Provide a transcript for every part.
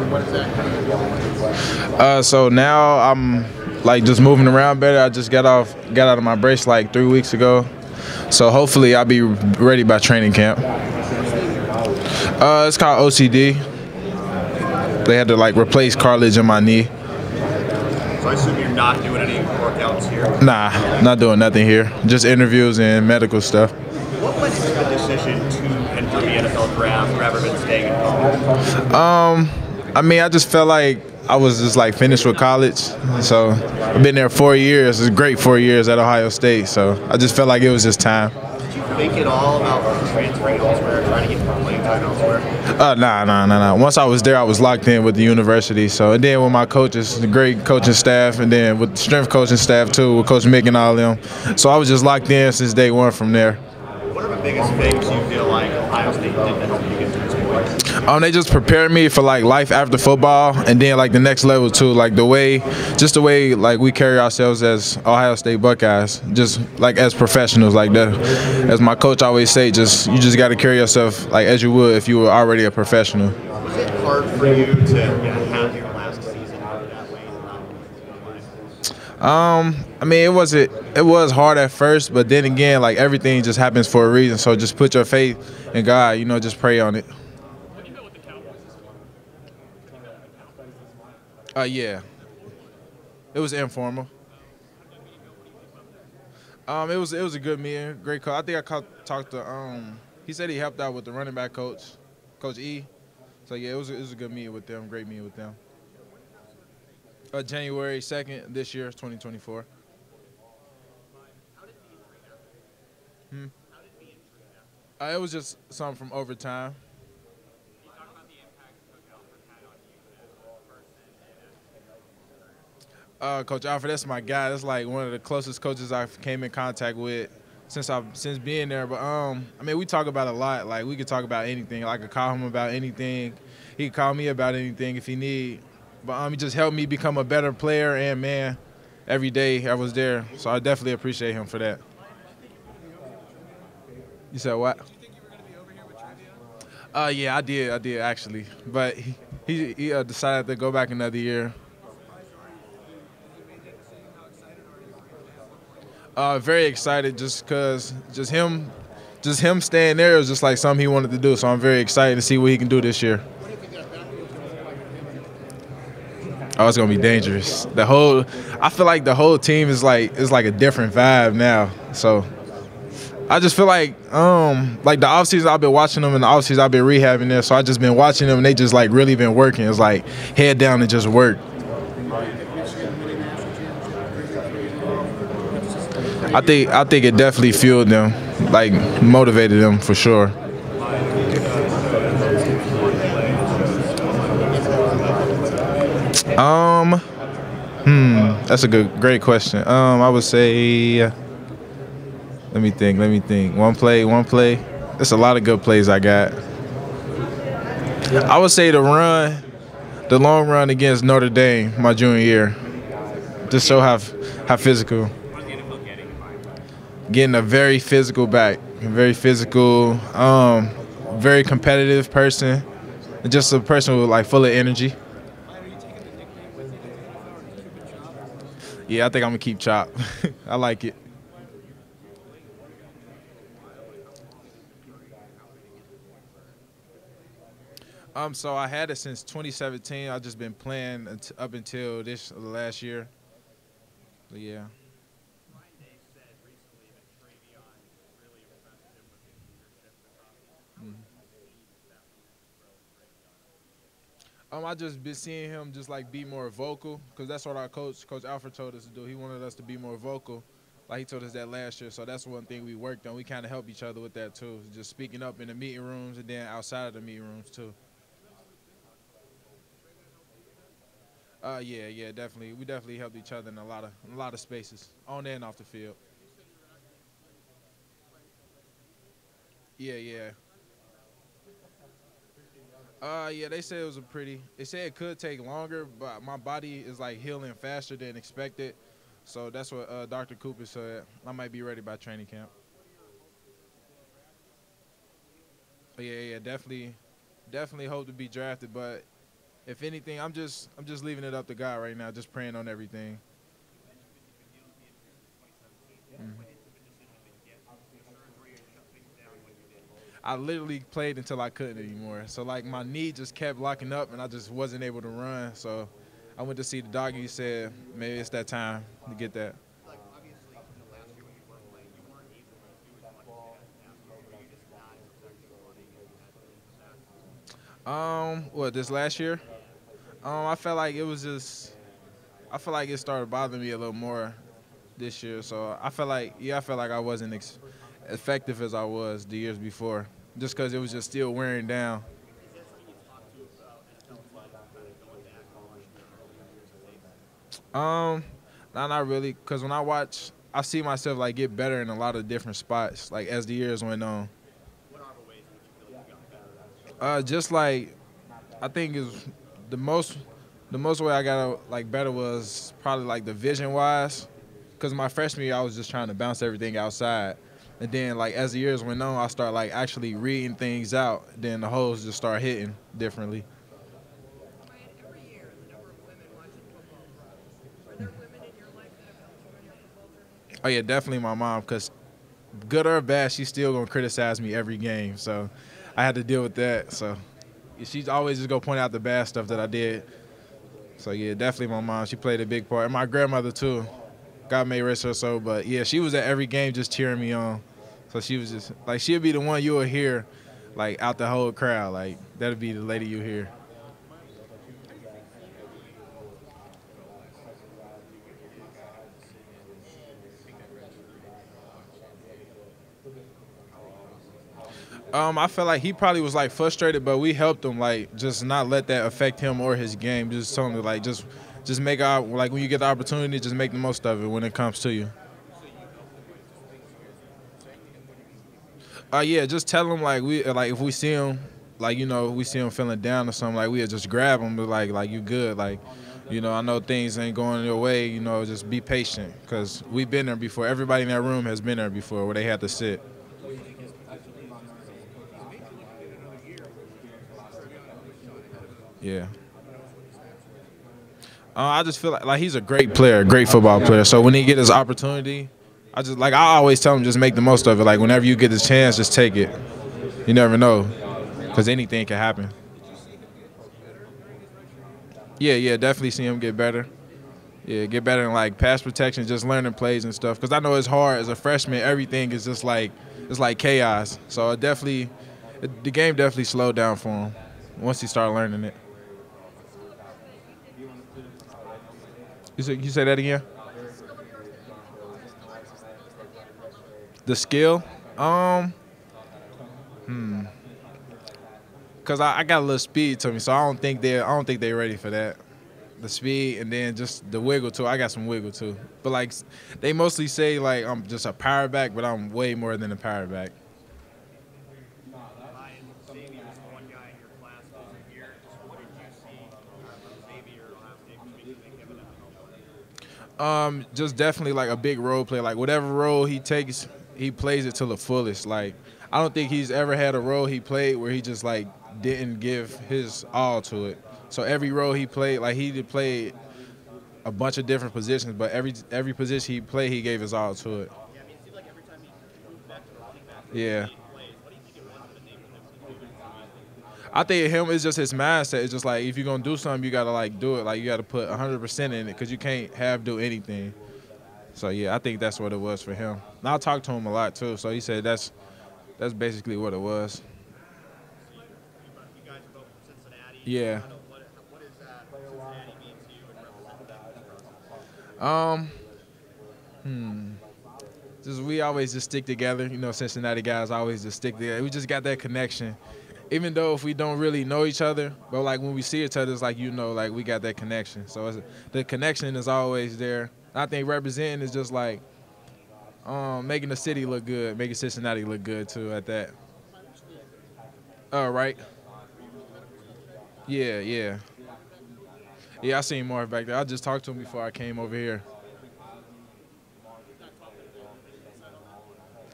what is that kind of? So now I'm like just moving around better. I just got out of my brace like 3 weeks ago. So hopefully I'll be ready by training camp. It's called OCD. They had to like replace cartilage in my knee. So I assume you're not doing any workouts here? Nah, not doing nothing here. Just interviews and medical stuff. What went into the decision to enter the NFL draft rather than staying at home? I mean, I just felt like I was just like finished with college. So I've been there 4 years. It's a great 4 years at Ohio State. So I just felt like it was just time. Did you think at all about transferring elsewhere, trying to get more playing time elsewhere? Nah. Once I was there, I was locked in with the university. So and then with my coaches, the great coaching staff, and then with the strength coaching staff too, with Coach Mick and all them. So I was just locked in since day one from there. What are the biggest things you feel like Ohio State did to help you get to this point? They just prepared me for like life after football, and then like the next level too, like the way like we carry ourselves as Ohio State Buckeyes, just like as professionals, like that. As my coach always say, you just got to carry yourself like as you would if you were already a professional. Was it hard for you to have your last season that way? I mean, it was hard at first, but then again, like everything just happens for a reason. So just put your faith in God, just pray on it. Yeah. It was informal. It was a good meeting, great coach. I think I talked to he said he helped out with the running back coach, Coach E. So yeah, it was a good meeting with them, great meeting with them. January 2nd this year, 2024. It was just something from overtime. Coach Alfred, that's my guy. That's like one of the closest coaches I've came in contact with since being there. But I mean, we talk about a lot. Like we could talk about anything. I could call him about anything. He could call me about anything if he need. But he just helped me become a better player and man every day I was there. So I definitely appreciate him for that. You said what? Did you think you were going to be over here with trivia? Yeah, I did actually. But he decided to go back another year. Very excited just because him staying there is just like something he wanted to do. So I'm very excited to see what he can do this year. Oh, it's gonna be dangerous. I feel like the whole team is like a different vibe now. So I just feel like the offseason I've been watching them, and the offseason I've been rehabbing there. So I just been watching them, and they just like really been working. It's like head down and just work. I think it definitely fueled them, like motivated them for sure. That's a great question. I would say, let me think. One play. There's a lot of good plays I got. I would say the long run against Notre Dame my junior year. Just show how physical. Getting a very physical back, very physical, very competitive person, and just a person with like full of energy. Yeah, I think I'm gonna keep Chop. I like it. So I had it since 2017. I've just been playing up until last year. But yeah. I just been seeing him just like be more vocal, because that's what our Coach Alfred told us to do. He wanted us to be more vocal, like he told us that last year. So that's one thing we worked on. We kind of help each other with that too, just speaking up in the meeting rooms and then outside of the meeting rooms too. Yeah, definitely. We definitely helped each other in a lot of spaces, on and off the field. Yeah. Yeah, they said they said it could take longer, but my body is like healing faster than expected. So that's what Dr. Cooper said. I might be ready by training camp. Yeah, definitely hope to be drafted, but if anything, I'm just leaving it up to God right now, just praying on everything. Mhm. I literally played until I couldn't anymore. So like my knee just kept locking up and I just wasn't able to run. So I went to see the doctor. He said maybe it's that time to get that. What this last year? I felt like it was just. I feel like it started bothering me a little more this year. So I felt like, yeah, I felt like I wasn't effective as I was the years before, just because it was just still wearing down. Um, not really, because when I watch, I see myself like get better in a lot of different spots, like as the years went on. Just like I think is the most the most way I got like better was probably like the vision wise, because my freshman year I was just trying to bounce everything outside, and then like as the years went on, I start like actually reading things out. Then the holes just start hitting differently. Oh yeah, definitely my mom, because good or bad, she's still gonna criticize me every game. So I had to deal with that. So she's always just gonna point out the bad stuff that I did. So yeah, definitely my mom. She played a big part, and my grandmother too. God may rest her soul, but yeah, she was at every game just cheering me on. So she was just like she'll be the one you will hear, like out the whole crowd. Like that'll be the lady you hear. I felt like he probably was like frustrated, but we helped him like just not let that affect him or his game. Just told him to like just make out like when you get the opportunity, just make the most of it when it comes to you. Yeah, just tell him like we like if we see him, like we see him feeling down or something, like we just grab him, but like you good, like I know things ain't going your way, just be patient, cause we've been there before. Everybody in that room has been there before where they had to sit. Yeah. I just feel like he's a great player, great football player. So when he get his opportunity, I always tell him just make the most of it. Like whenever you get the chance, just take it. You never know, cause anything can happen. Yeah, yeah, definitely see him get better. Yeah, get better in like pass protection, just learning plays and stuff. Cause I know it's hard as a freshman. Everything is just like it's like chaos. So the game definitely slowed down for him once he started learning it. You say that again? The skill, um, cause I got a little speed to me, so I don't think they're ready for that. The speed and then just the wiggle too. I got some wiggle too, but like they mostly say like I'm just a power back, but I'm way more than a power back. Miyan, Xavier was the one guy in your class this year. What did you see from Xavier last game to make him an NFL player? Just definitely like a big role player. Like whatever role he takes, he plays it to the fullest. Like I don't think he's ever had a role he played where he just like didn't give his all to it. So every role he played, like he did play a bunch of different positions, but every position he played, he gave his all to it. Yeah, I mean, it seemed like every time he moved back to the running back, he Yeah. made plays. What do you think it was that enabled him to do that? I think him is just his mindset. It's just like if you're gonna do something, you gotta like do it. Like you gotta put 100% in it because you can't have do anything. So yeah, I think that's what it was for him. And I talked to him a lot too, so he said that's basically what it was. You guys are both from Cincinnati. Yeah. What does Cincinnati mean to you and representing that? Um. Just we always just stick together. Cincinnati guys always just stick together. We just got that connection. Even though if we don't really know each other, but like when we see each other, it's like like we got that connection. So the connection is always there. I think representing is just like making the city look good, making Cincinnati look good too at that. Right. Yeah, yeah. Yeah, I seen Marv back there. I just talked to him before I came over here.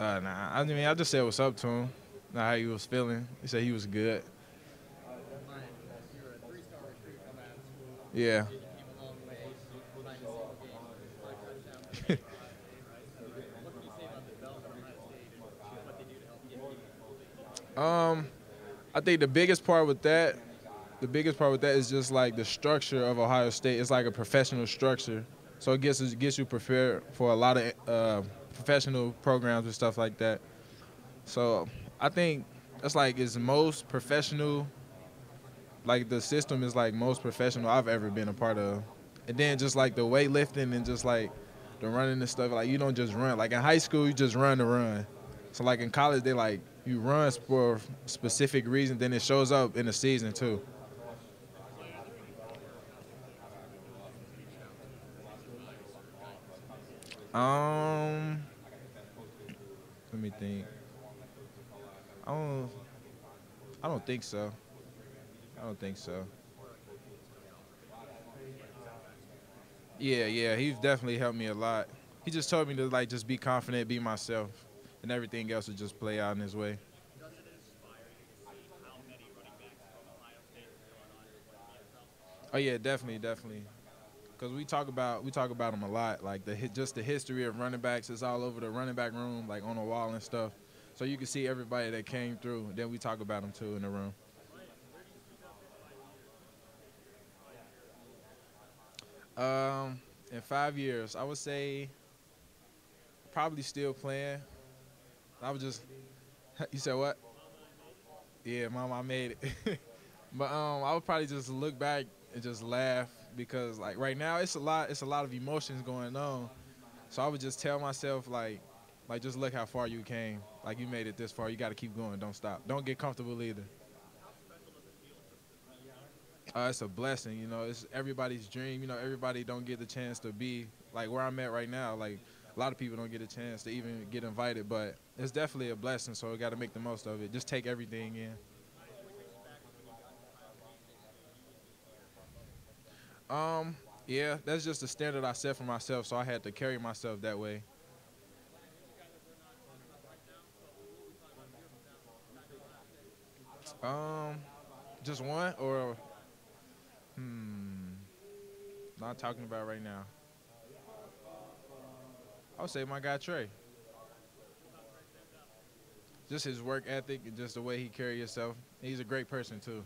Nah, I mean, I just said what's up to him, not how he was feeling. He said he was good. Yeah. You came a long way behind a single game, five touchdowns today, right? So, what can you say about the development of Ohio State and what they do to help get people moving? Um, I think the biggest part with that is just like the structure of Ohio State. It's like a professional structure, so it gets you prepared for a lot of professional programs and stuff like that. So I think that's like it's most professional. Like the system is like most professional I've ever been a part of. And then just like the weightlifting and just like the running and stuff. Like you don't just run. Like in high school, you just run to run. So like in college, they like you run for a specific reason. Then it shows up in the season too. Clay, are there any more offensive positions that you found surprise or guidance in this season? Um, Let me think. I don't. I don't think so. I don't think so. More like Miyan's come in and let his setbacks be fun. Yeah, yeah, he's definitely helped me a lot. He just told me to like just be confident, be myself, and everything else would just play out in his way. Does it inspire you to see how many running backs from Ohio State are going on to play in the NFL? Oh yeah, definitely, definitely. Because we talk about them a lot. Like just the history of running backs is all over the running back room, like on the wall and stuff. So you can see everybody that came through. Then we talk about them too in the room. Miyan, where do you see them in 5 years? What do you think they're going to be in 5 years? In 5 years, I would say probably still playing. I was just, you said what? Mama, I made it. Yeah, mom, I made it. But I would probably just look back and just laugh because like right now it's a lot of emotions going on. So I would just tell myself like just look how far you came. Like you made it this far. You got to keep going. Don't stop. Don't get comfortable either. How special does it feel just to be here? It's a blessing. It's everybody's dream. Everybody don't get the chance to be like where I'm at right now. Like a lot of people don't get a chance to even get invited, but it's definitely a blessing. So we got to make the most of it. Just take everything in. What were you expecting when you got to Ohio State that you would be here at this level? Yeah, that's just the standard I set for myself. So I had to carry myself that way. Some things you guys that we're not talking about right now, but what will we talk about a year from now back at Ohio State? Um, just one or not talking about right now. I would say my guy Trey. What about Trey stands out? Just his work ethic and just the way he carries himself. He's a great person too.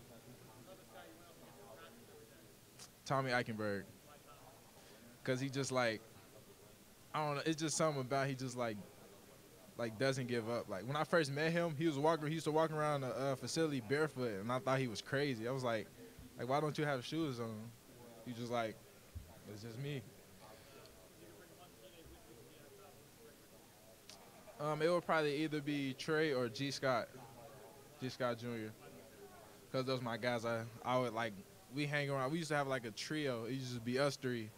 Toughest guy you went up against in practice every day? Tommy Eichenberg, Why Tommy? cause he just like I don't know. It's just something about he just like doesn't give up. Like when I first met him, he used to walk around the facility barefoot, and I thought he was crazy. I was like why don't you have shoes on? He just like it's just me. If you could bring one teammate with you to the NFL, who would you bring with you? It would probably either be Trey or G. Scott Jr. Cause those my guys. I would like we hang around. We used to have like a trio. It used to be us three.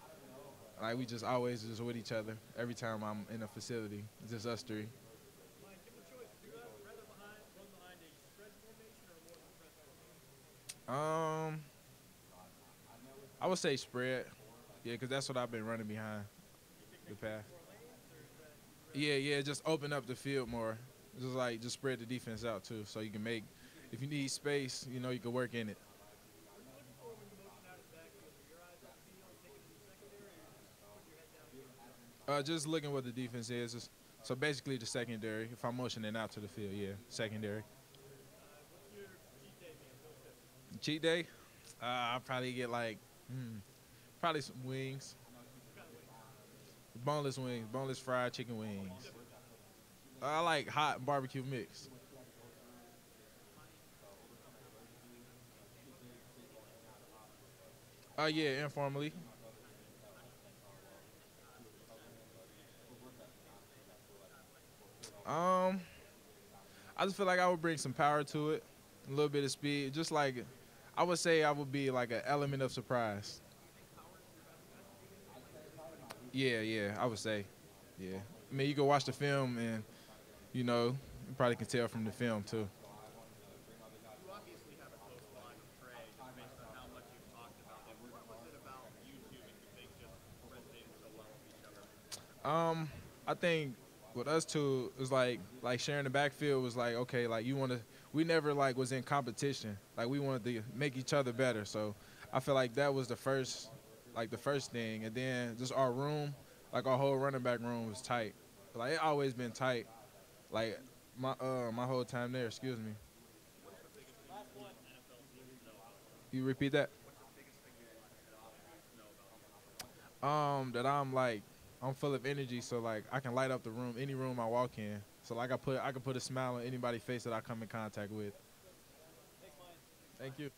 Like we just always just with each other every time I'm in a facility. It's just us three. Mike, given the choice to do that, would you rather run behind a spread formation or more compressed formation? Um, I would say spread. Yeah, cause that's what I've been running behind Do you think the makes you path. more lanes, or is that Yeah, yeah, just open up the field more. Just spread the defense out too, so you can make. If you need space, you can work in it. what are you looking for when you motion out of the backfield? Are your eyes on the field, taking in the secondary, or are you just putting your head down here? Just looking what the defense is. So basically the secondary. If I'm motioning out to the field, yeah, secondary. What's your cheat day meal? Go to. Cheat day, I'll probably get like, probably some wings, What kind of wings? boneless fried chicken wings. I like hot barbecue mix. Yeah, informally. Um, I just feel like I would bring some power to it, a little bit of speed. Just like, I would say I would be like an element of surprise. Yeah, yeah, I would say, yeah. I mean, you can watch the film and you probably can tell from the film too. You obviously have a close bond with Trey, just based on how much you've talked about him. What was it about you two that you think just resonated so well with each other? I think with us two, it was like sharing the backfield was like okay, like we never like was in competition. Like we wanted to make each other better. So I feel like that was the first thing, and then just our room, like our whole running back room was tight. Like it always been tight. Like my whole time there. Excuse me. You repeat that? That I'm full of energy, so like I can light up the room, any room I walk in. So like I can put a smile on anybody's face that I come in contact with. Thank you.